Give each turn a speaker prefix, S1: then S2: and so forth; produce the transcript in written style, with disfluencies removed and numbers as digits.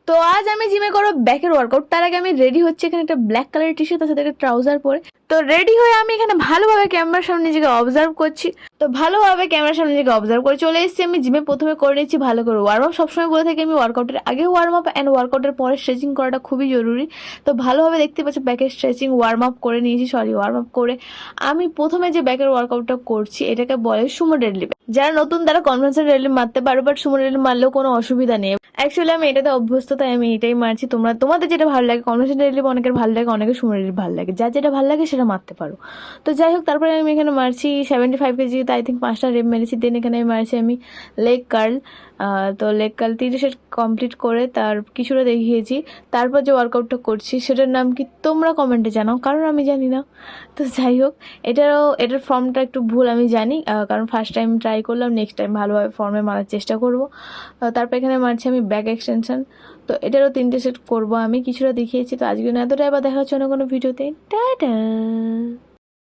S1: তো আজ আমি জিমে করবো ব্যাকের ওয়ার্কআউট। তার আগে আমি রেডি হচ্ছে, এখানে একটা ব্ল্যাক কালারের টি শার্ট, তার সাথে একটা ট্রাউজার পরে। তো রেডি হয়ে আমি এখানে ভালোভাবে ক্যামেরার সামনে নিজেকে অবজার্ভ করছি। তো ভালোভাবে ক্যামেরার সামনে নিজেকে অবজার্ভ করে চলে এসেছি আমি জিমে। প্রথমে করে নিচ্ছি ভালো করে ওয়ার্ম আপ। সবসময় বলে থাকি আমি ওয়ার্কআউটের আগে ওয়ার্ম আপ অ্যান্ড ওয়ার্কআউটের পরে স্ট্রেচিং করাটা খুবই জরুরি। তো ভালোভাবে দেখতে পাচ্ছি ব্যাকের স্ট্রেচিং ওয়ার্ম আপ করে নিয়েছি, ওয়ার্ম আপ করে আমি প্রথমে যে ব্যাকের ওয়ার্কআউটটা করছি এটাকে বলে সুমো ডেডলিফট। যারা নতুন তারা কনভেনশনাল ডেডলিফট মারতে পারো, বাট সুমো ডেডলিফট মারলেও কোনো অসুবিধা নেই। অ্যাকচুয়ালি আমি এটাতে অভ্যস্ত, তাই আমি এটাই মারছি। তোমাদের যেটা ভালো লাগে, কনভেনশনাল ডেডলিফট অনেকের ভালো লাগে, অনেকের সুমো ডেডলিফট ভালো লাগে, যার যেটা ভালো লাগে সেটা মারতে পারো। তো যাই হোক, তারপরে আমি এখানে মারছি 75 কেজি, আই থিঙ্ক 5টা রেপ মেরেছি। দেন এখানে আমি মারছি আমি লেগ কার্ল। তো লেগ কার্ল 30 সেট কমপ্লিট করে তার কিছুটা দেখিয়েছি। তারপর যে ওয়ার্কআউটটা করছি সেটার নাম কি তোমরা কমেন্টে জানাও, কারণ আমি জানি না। তো যাই হোক, এটার ফর্মটা একটু ভুল আমি জানি, কারণ ফার্স্ট টাইম ট্রাই করলাম, নেক্সট টাইম ভালোভাবে ফর্মে মারার চেষ্টা করব। তারপর এখানে মারছি আমি ব্যাক এক্সটেনশন। তো এটারও 3টে সেট করবো আমি, কিছুটা দেখিয়েছি। তো আজকে এতটাই, আবার দেখা হচ্ছে অন্য কোনো ভিডিওতে। টাটা।